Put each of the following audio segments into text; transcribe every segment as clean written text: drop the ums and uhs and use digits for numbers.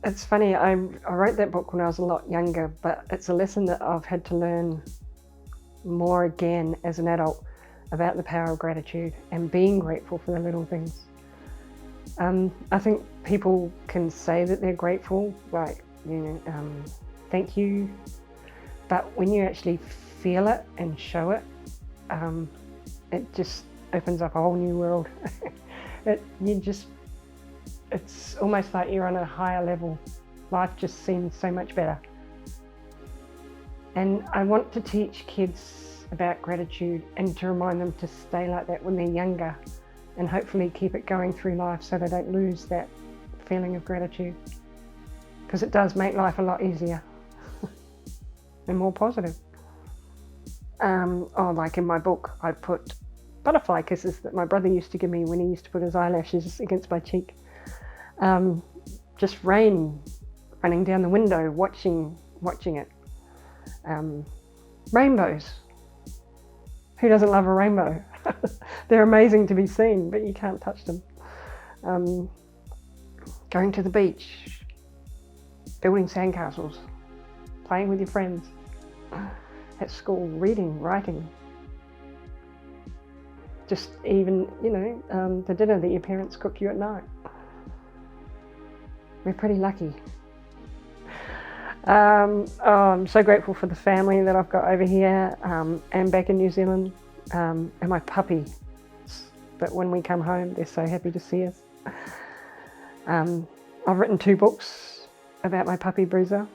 It's funny, I wrote that book when I was a lot younger, but it's a lesson that I've had to learn more again as an adult about the power of gratitude and being grateful for the little things. I think people can say that they're grateful, like, thank you, but when you actually feel it and show it, it just opens up a whole new world. It's almost like you're on a higher level. Life just seems so much better. And I want to teach kids about gratitude and to remind them to stay like that when they're younger and hopefully keep it going through life so they don't lose that feeling of gratitude. Because it does make life a lot easier and more positive. Like in my book, I put butterfly kisses that my brother used to give me when he used to put his eyelashes against my cheek. Just rain running down the window, watching it. Rainbows. Who doesn't love a rainbow? They're amazing to be seen, but you can't touch them. Going to the beach, building sandcastles, playing with your friends. At school, reading, writing. Just even, the dinner that your parents cook you at night. We're pretty lucky. I'm so grateful for the family that I've got over here and back in New Zealand, and my puppy. But when we come home, they're so happy to see us. I've written 2 books about my puppy Bruiser,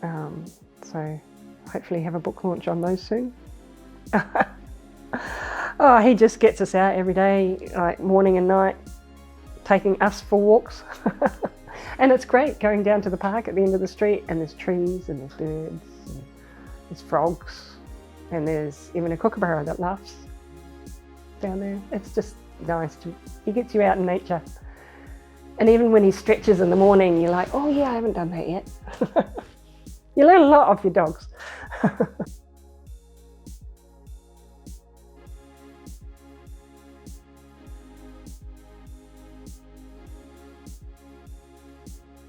so hopefully have a book launch on those soon. He just gets us out every day, like morning and night, taking us for walks. And it's great going down to the park at the end of the street, and there's trees and there's birds and there's frogs and there's even a kookaburra that laughs down there. It's just nice. He gets you out in nature. And even when he stretches in the morning, you're like, oh yeah, I haven't done that yet. You learn a lot off your dogs.